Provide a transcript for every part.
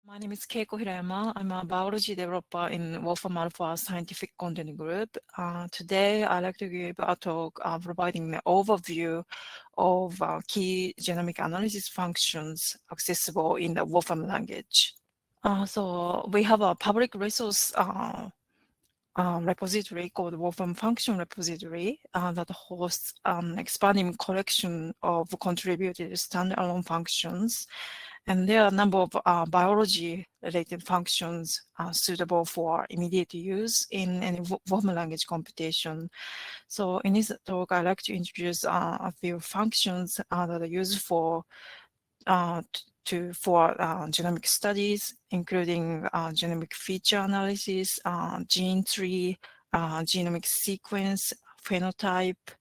My name is Keiko Hirayama. I'm a biology developer in Wolfram Alpha Scientific Content Group. Today, I'd like to give a talk providing an overview of key genomic analysis functions accessible in the Wolfram language. So we have a public resource repository called Wolfram Function Repository that hosts an expanding collection of contributed standalone functions. And there are a number of biology-related functions suitable for immediate use in any Wolfram language computation. So in this talk, I'd like to introduce a few functions that are used for genomic studies, including genomic feature analysis, gene tree, genomic sequence, phenotype,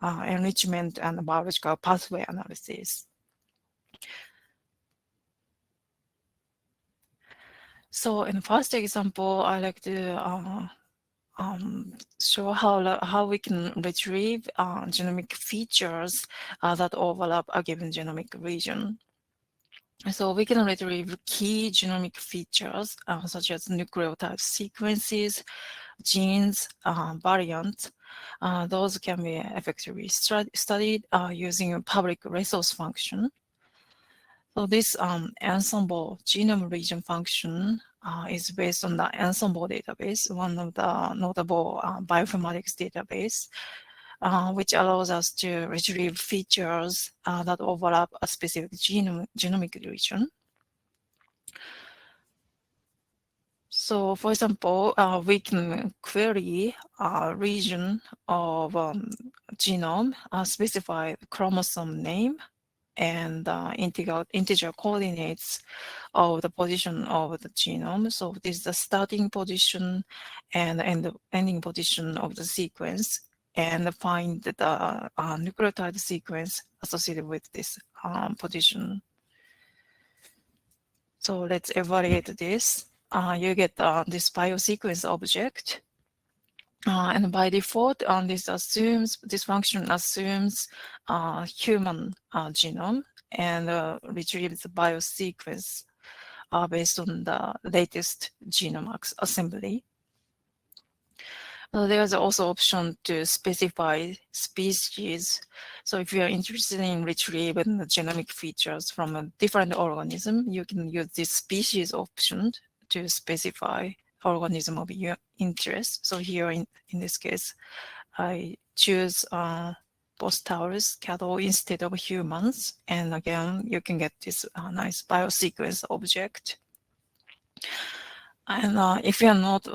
enrichment, and biological pathway analysis. So in the first example, I like to show how we can retrieve genomic features that overlap a given genomic region. So we can retrieve key genomic features such as nucleotide sequences, genes, variants. Those can be effectively studied using a public resource function. So this ensemble genome region function is based on the ensemble database, one of the notable bioinformatics database, which allows us to retrieve features that overlap a specific genomic region. So for example, we can query a region of genome, specify the chromosome name, and integer coordinates of the position of the genome. So this is the starting position and the ending position of the sequence, and find the nucleotide sequence associated with this position. So let's evaluate this. You get this biosequence object. And by default, this function assumes human genome and retrieves the biosequence based on the latest genome assembly. There's also option to specify species. So if you're interested in retrieving the genomic features from a different organism, you can use this species option to specify organism of your interest. So here in this case, I choose Bostaurus cattle instead of humans. And again, you can get this nice biosequence object. And if you're not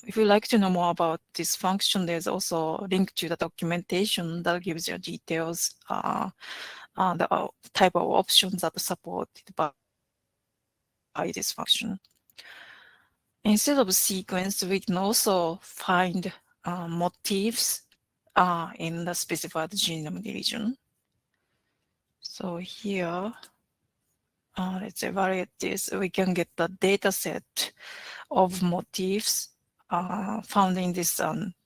if you'd like to know more about this function, there's also a link to the documentation that gives you details, the type of options that are supported by this function. Instead of sequence, we can also find motifs in the specified genome region. So here, let's evaluate this. We can get the data set of motifs found in this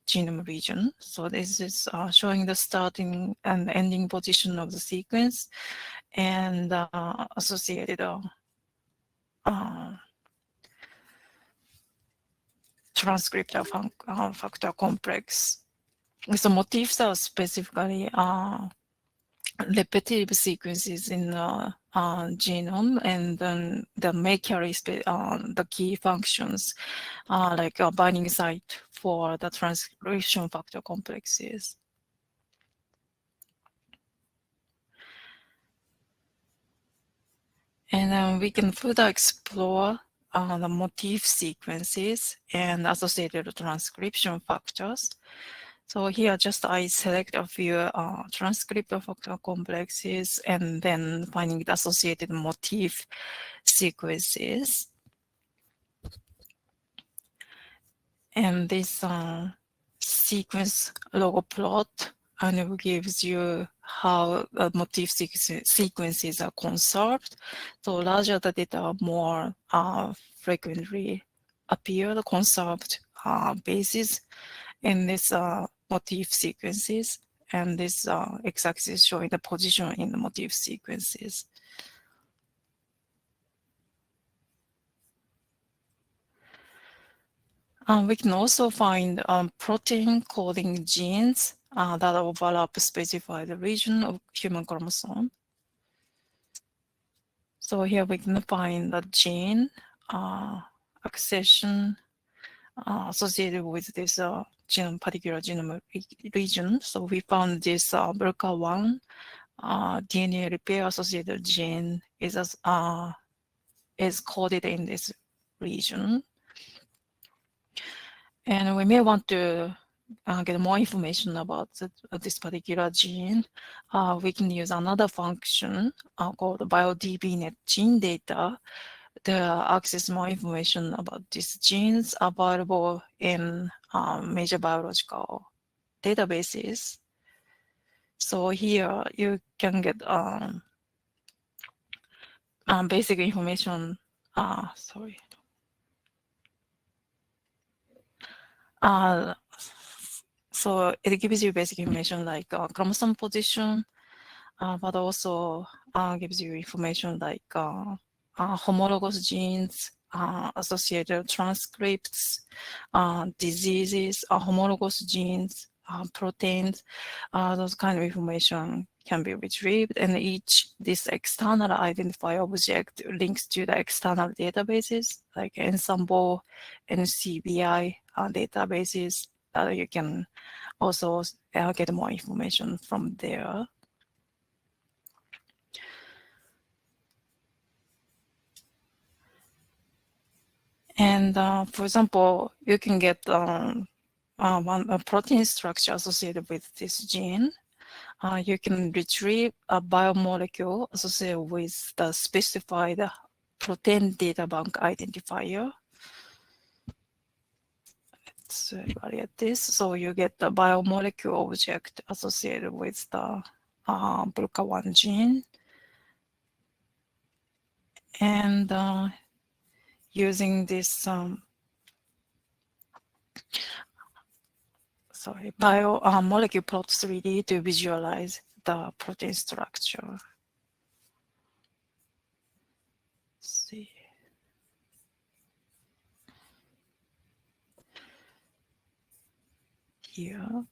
genome region. So this is showing the starting and ending position of the sequence and associated transcriptor factor complex. So motifs are specifically repetitive sequences in the genome, and then they may carry the key functions like a binding site for the transcription factor complexes. And then we can further explore the motif sequences and associated transcription factors. So here just I select a few transcription factor complexes and then finding the associated motif sequences. And this sequence logo plot and it gives you how motif sequences are conserved. So larger the data, more frequently appear the conserved bases in this motif sequences, and this x-axis showing the position in the motif sequences. We can also find protein coding genes that overlap specified region of human chromosome. So here we can find the gene accession associated with this particular genome region. So we found this BRCA1 DNA repair associated gene is coded in this region. And we may want to get more information about this particular gene. We can use another function called BioDBNet gene data to access more information about these genes available in major biological databases. So here you can get basic information. Sorry. So it gives you basic information like chromosome position, but also gives you information like homologous genes, associated transcripts, diseases, homologous genes, proteins. Those kind of information can be retrieved, and this external identifier object links to the external databases like Ensemble, NCBI databases that you can also get more information from there. And for example, you can get a protein structure associated with this gene. You can retrieve a biomolecule associated with the specified protein data bank identifier. Let's evaluate this. So you get the biomolecule object associated with the BRCA1 gene. And using this molecule plot 3D to visualize the protein structure. Let's see. Here.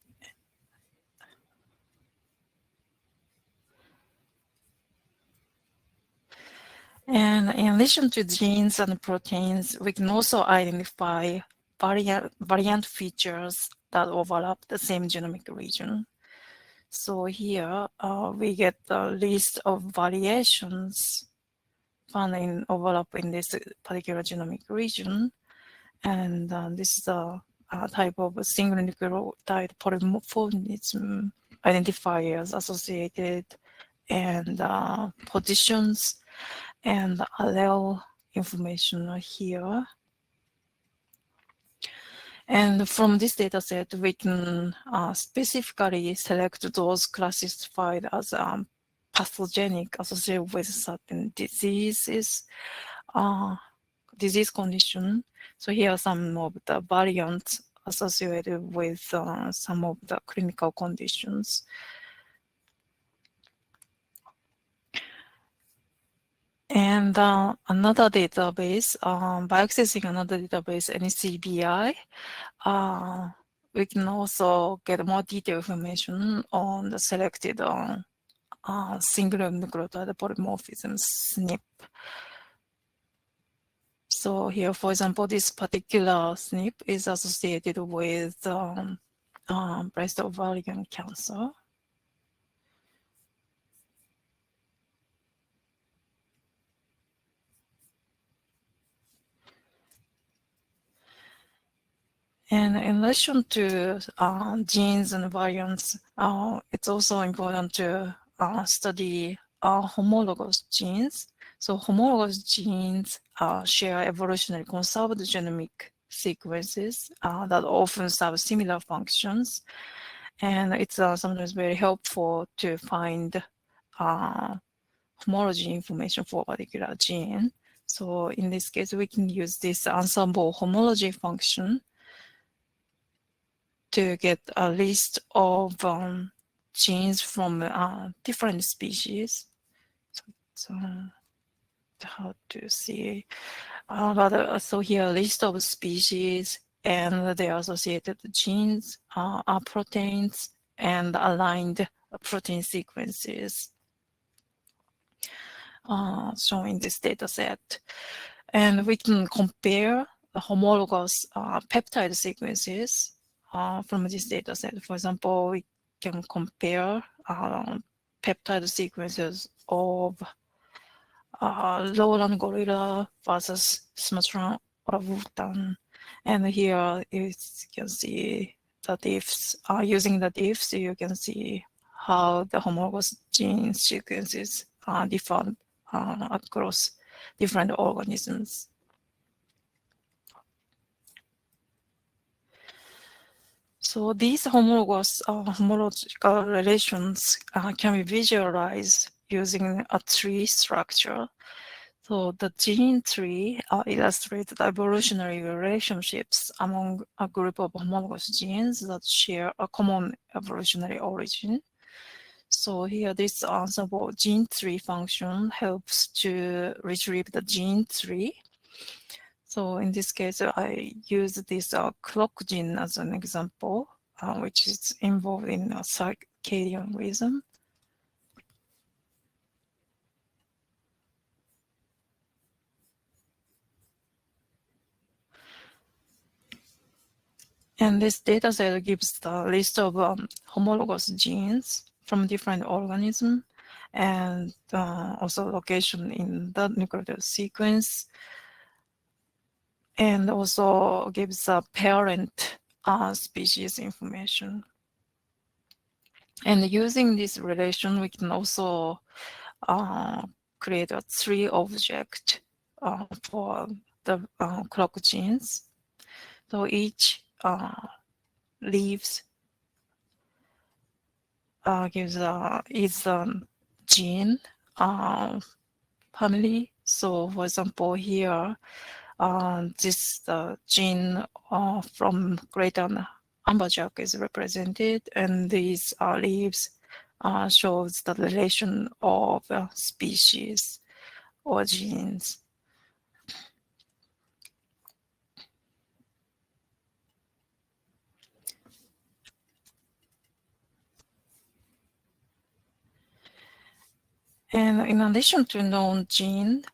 And in addition to genes and proteins, we can also identify variant features that overlap the same genomic region. So here we get the list of variations found in overlap in this particular genomic region. And this is a type of single nucleotide polymorphism identifiers associated and positions and allele information are here. And from this data set, we can specifically select those classified as pathogenic associated with certain diseases, disease condition. So here are some of the variants associated with some of the clinical conditions. And another database, by accessing another database, NCBI, we can also get more detailed information on the selected single nucleotide polymorphism SNP. So here, for example, this particular SNP is associated with breast ovarian cancer. And in relation to genes and variants, it's also important to study homologous genes. So homologous genes share evolutionary conserved genomic sequences that often serve similar functions. And it's sometimes very helpful to find homology information for a particular gene. So in this case, we can use this ensemble homology function to get a list of genes from different species. So how to see? So here, a list of species and their associated genes, proteins, and aligned protein sequences shown in this data set. And we can compare the homologous peptide sequences from this data set. For example, we can compare peptide sequences of lowland gorilla versus Sumatran orangutan. And here you can see the diffs. Using the diffs, you can see how the homologous gene sequences differ across different organisms. So these homological relations can be visualized using a tree structure. So the gene tree illustrates the evolutionary relationships among a group of homologous genes that share a common evolutionary origin. So here, this sample gene tree function helps to retrieve the gene tree. So in this case, I use this clock gene as an example, which is involved in a circadian rhythm. And this data set gives the list of homologous genes from different organisms and also location in the nucleotide sequence, and also gives a parent species information. And using this relation, we can also create a tree object for the clock genes. So each leaves is a gene family. So for example, here, this gene from greater amberjack is represented, and these leaves shows the relation of species or genes. And in addition to known gene,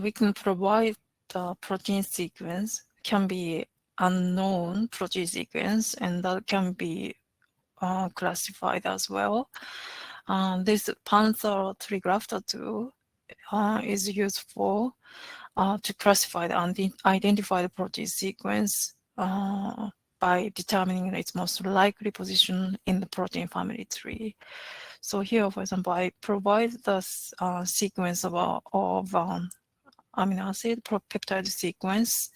we can provide the protein sequence, can be unknown protein sequence, and that can be classified as well. This Panther tree grafter tool is useful to classify the identified protein sequence by determining its most likely position in the protein family tree. So here, for example, I provide the sequence of amino acid peptide sequence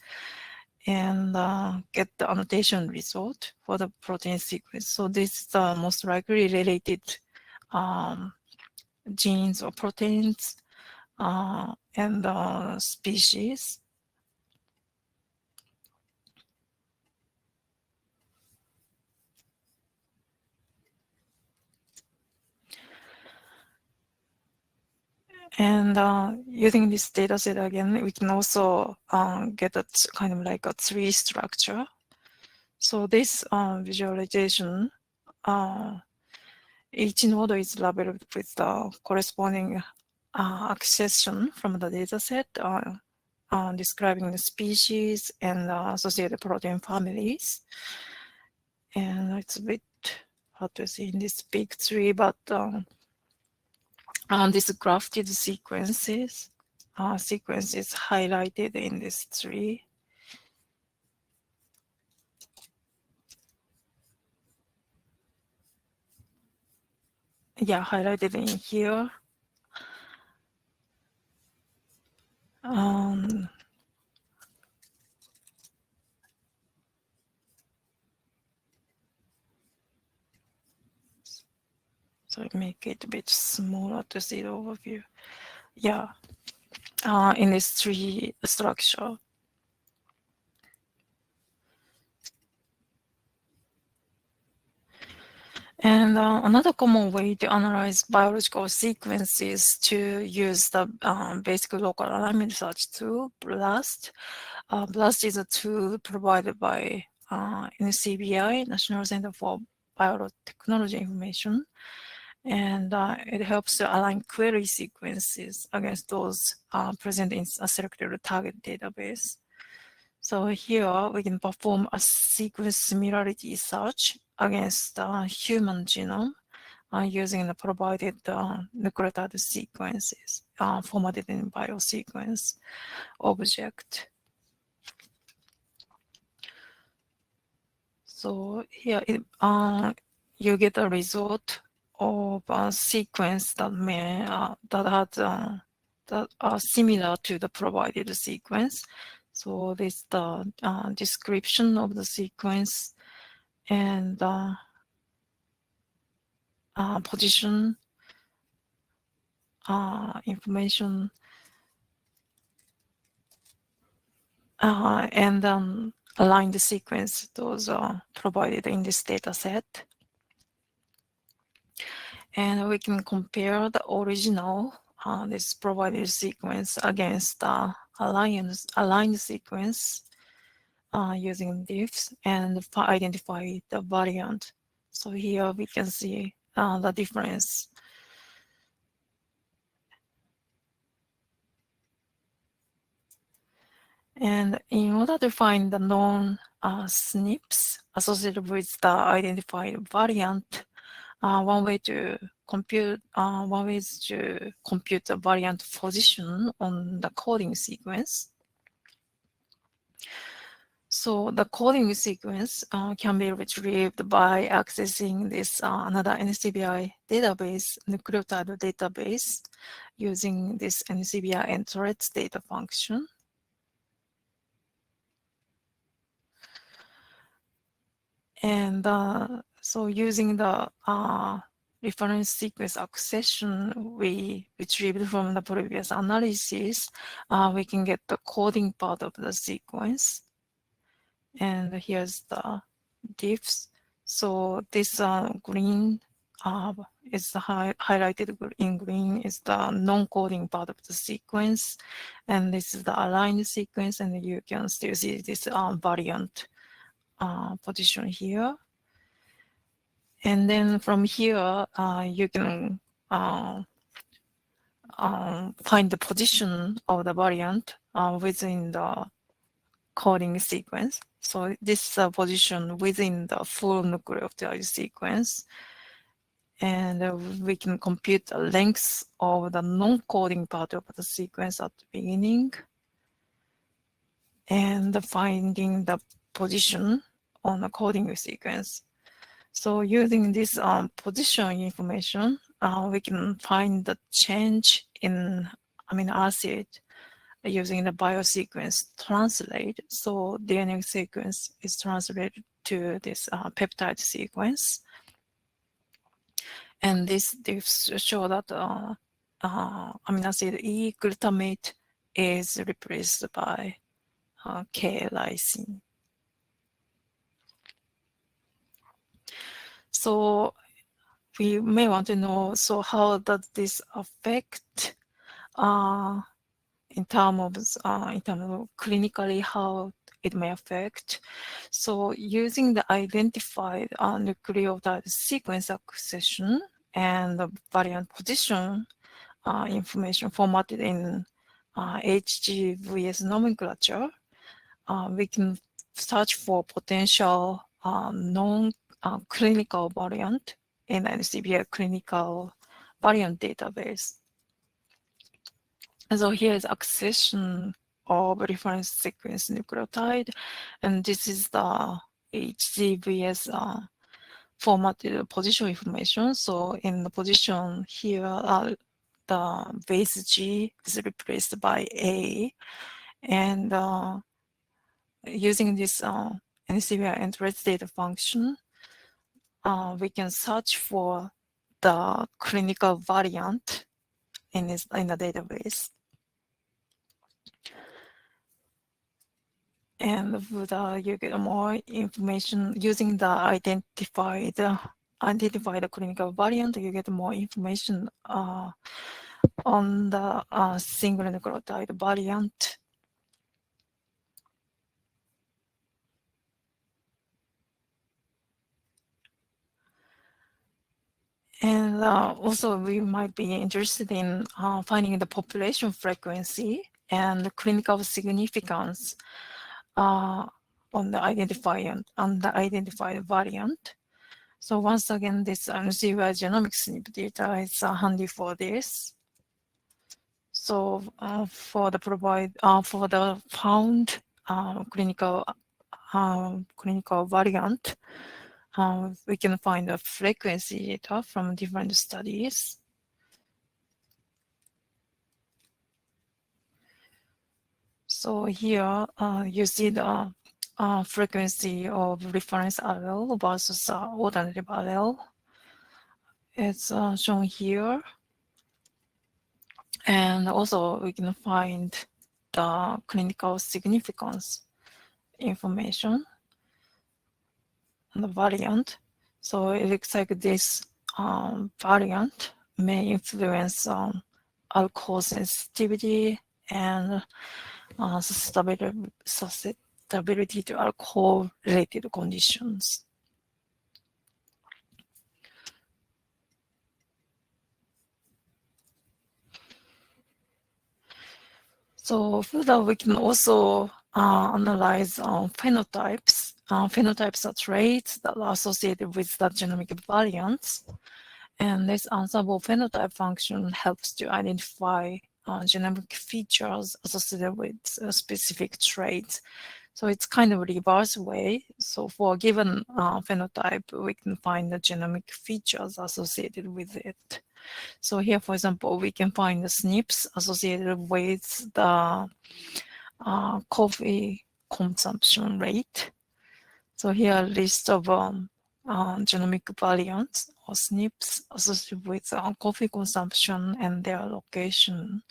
and get the annotation result for the protein sequence. So this is the most likely related genes or proteins and species. And using this data set again, we can also get a kind of like a tree structure. So this visualization, each node is labeled with the corresponding accession from the data set, describing the species and associated protein families. And it's a bit hard to see in this big tree, but these grafted sequences highlighted in this tree. Yeah, highlighted in here. So I make it a bit smaller to see the overview. Yeah, in this tree structure. And another common way to analyze biological sequences is to use the basic local alignment search tool, BLAST. BLAST is a tool provided by NCBI, National Center for Biotechnology Information, and it helps to align query sequences against those present in a selected target database. So here we can perform a sequence similarity search against the human genome using the provided nucleotide sequences formatted in biosequence object. So here you get a result of a sequence that may that are similar to the provided sequence. So this is the description of the sequence and position information and align the sequence. Those are provided in this data set. And we can compare the original, this provided sequence against the aligned sequence using diffs and identify the variant. So here we can see the difference. And in order to find the known SNPs associated with the identified variant, one way is to compute the variant position on the coding sequence. So the coding sequence can be retrieved by accessing this another NCBI database, nucleotide database, using this NCBI entries data function. And so using the reference sequence accession we retrieved from the previous analysis, we can get the coding part of the sequence. And here's the diffs. So this green is highlighted in green is the non-coding part of the sequence. And this is the aligned sequence, and you can still see this variant position here. And then from here, you can find the position of the variant within the coding sequence. So this position within the full nucleotide sequence. And we can compute the length of the non-coding part of the sequence at the beginning. And finding the position on the coding sequence. So using this position information, we can find the change in amino acid using the biosequence translate. So DNA sequence is translated to this peptide sequence. And this show that amino acid E glutamate is replaced by K lysine. So we may want to know, so how does this affect in terms of clinically how it may affect? So using the identified nucleotide sequence accession and the variant position information formatted in HGVS nomenclature, we can search for potential non-clinical variant in NCBI clinical variant database. And so here is accession of reference sequence nucleotide, and this is the HGVS formatted position information. So in the position here, the base G is replaced by A, and using this NCBI entries data function, we can search for the clinical variant in the database. And with, you get more information using the identified clinical variant. You get more information on the single nucleotide variant. And also we might be interested in finding the population frequency and clinical significance on the identified variant. So once again, this NCBI genomic SNP data is handy for this. So for the found clinical variant, we can find the frequency data from different studies. So here you see the frequency of reference allele versus alternative allele. It's shown here. And also we can find the clinical significance information on the variant. So it looks like this variant may influence alcohol sensitivity and susceptibility to alcohol-related conditions. So further, we can also analyze phenotypes. Phenotypes are traits that are associated with the genomic variants. And this answerable phenotype function helps to identify genomic features associated with specific traits. So it's kind of a reverse way. So for a given phenotype, we can find the genomic features associated with it. So here, for example, we can find the SNPs associated with the coffee consumption rate. So here, a list of genomic variants or SNPs associated with coffee consumption and their location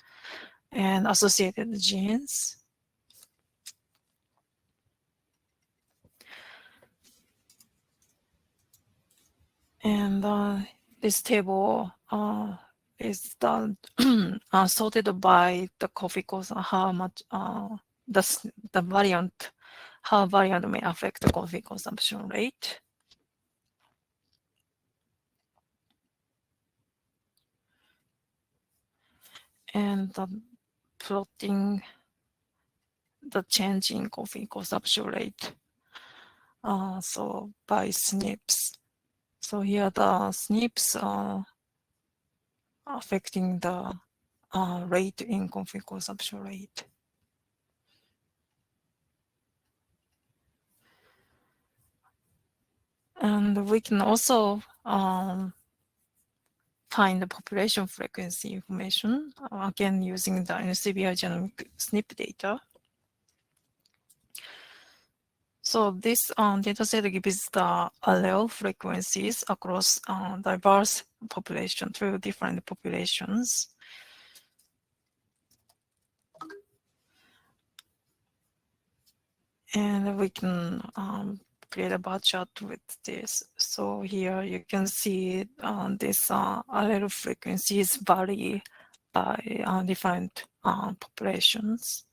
and associated genes. And this table is done sorted by the coffee cost, how much the variant, how variant may affect the coffee consumption rate. And plotting the change in coffee consumption rate. So by SNPs. So here the SNPs are affecting the rate in coffee consumption rate. And we can also find the population frequency information, again using the NCBI genomic SNP data. So this dataset gives the allele frequencies across diverse population through different populations. And we can create a bar chart with this. So here you can see this allele frequencies vary by different populations.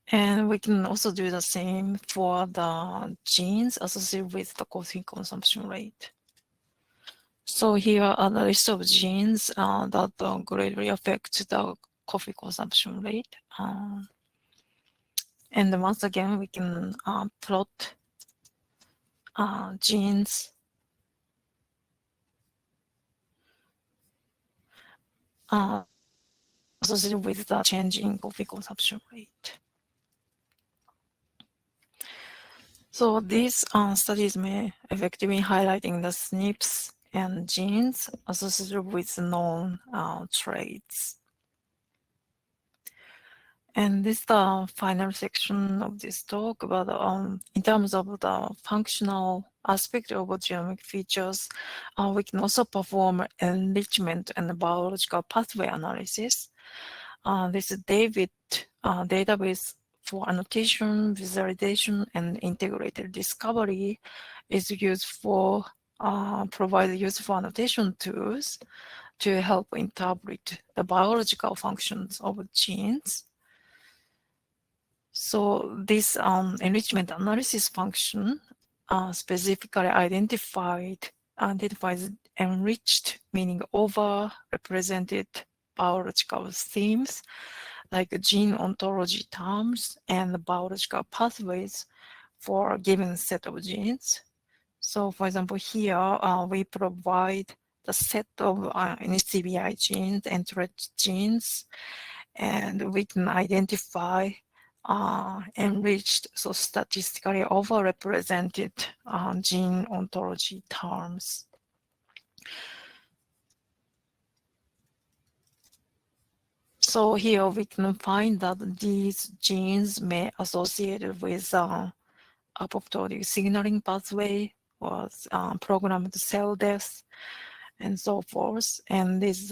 And we can also do the same for the genes associated with the coffee consumption rate. So here are the list of genes that greatly affect the coffee consumption rate. And once again, we can plot genes associated with the change in coffee consumption rate. So these studies may effectively highlighting the SNPs and genes associated with known traits. And this is the final section of this talk about in terms of the functional aspect of genomic features, we can also perform enrichment and biological pathway analysis. This David database for annotation, visualization, and integrated discovery is used for provide useful annotation tools to help interpret the biological functions of genes. So this enrichment analysis function specifically identifies enriched, meaning over-represented biological themes like gene ontology terms and biological pathways for a given set of genes. So for example, here we provide the set of NCBI genes and Tourette genes, and we can identify enriched, so statistically overrepresented gene ontology terms. So here we can find that these genes may associated with apoptotic signaling pathway or programmed cell death and so forth. And this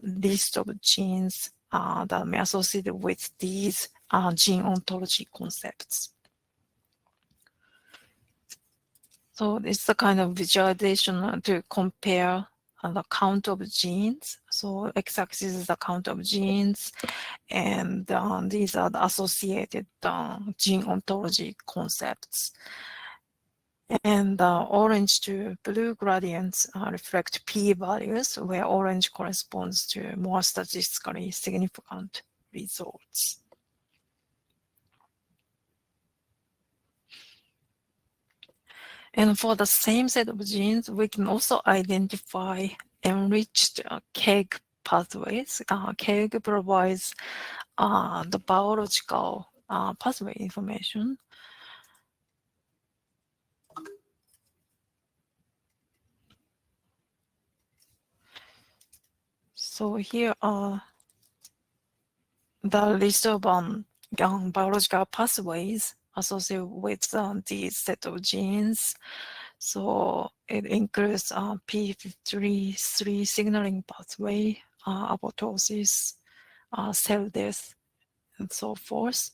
list of genes that may associated with these gene ontology concepts. So it's a kind of visualization to compare the count of genes. So x-axis is the count of genes, and these are the associated gene ontology concepts. And orange to blue gradients reflect p-values, where orange corresponds to more statistically significant results. And for the same set of genes, we can also identify enriched KEGG pathways. KEGG provides the biological pathway information. So here are the list of biological pathways associated with these set of genes. So it includes p53 signaling pathway, apoptosis, cell death, and so forth.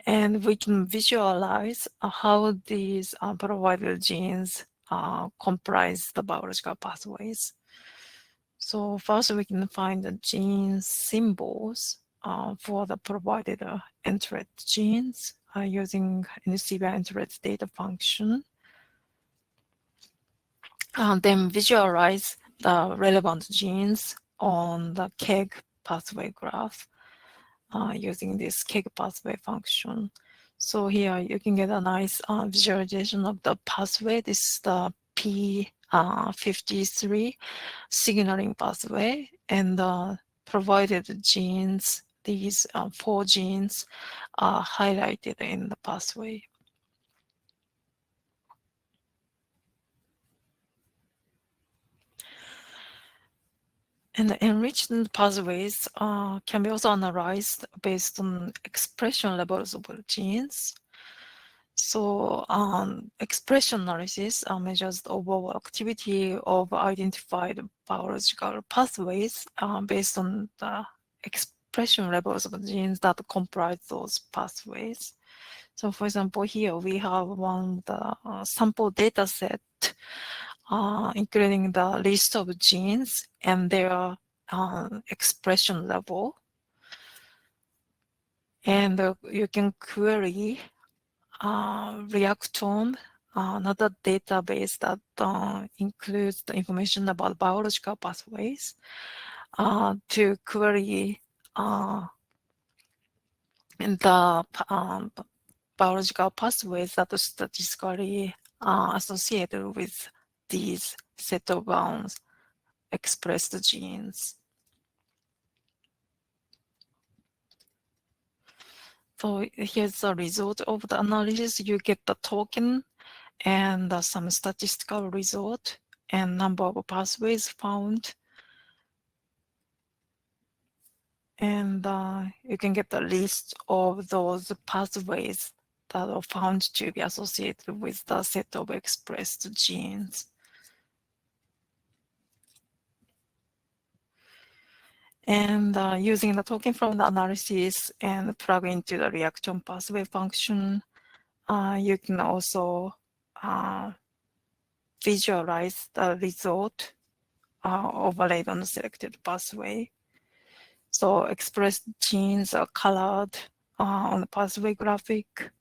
And we can visualize how these provided genes comprise the biological pathways. So first we can find the gene symbols for the provided entered genes using NCBI entered data function. Then visualize the relevant genes on the KEGG pathway graph using this KEGG pathway function. So here you can get a nice visualization of the pathway. This is the P53 signaling pathway, and provided genes, these 4 genes are highlighted in the pathway. And the enriched pathways can be also analyzed based on expression levels of genes. So expression analysis measures the overall activity of identified biological pathways based on the expression levels of genes that comprise those pathways. So for example, here we have one the sample data set including the list of genes and their expression level. And you can query Reactome, another database that includes the information about biological pathways, to query the biological pathways that are statistically associated with these set of expressed genes. So here's the result of the analysis. You get the token and some statistical result and number of pathways found. And you can get the list of those pathways that are found to be associated with the set of expressed genes. And using the token from the analysis and plug into the reaction pathway function, you can also visualize the result overlaid on the selected pathway. So expressed genes are colored on the pathway graphic.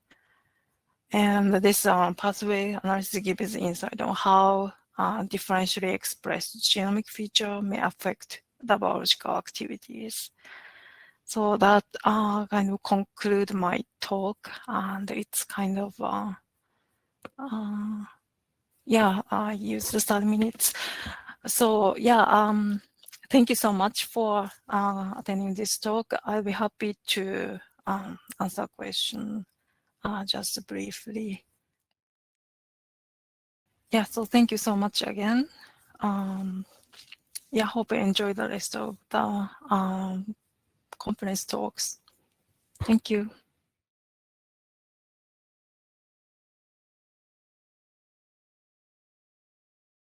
And this pathway analysis gives insight on how differentially expressed genomic feature may affect the biological activities. So that kind of conclude my talk, and it's kind of yeah, I used 30 minutes. So yeah, thank you so much for attending this talk. I'll be happy to answer a question just briefly. Yeah, so thank you so much again. Yeah, hope you enjoy the rest of the conference talks. Thank you.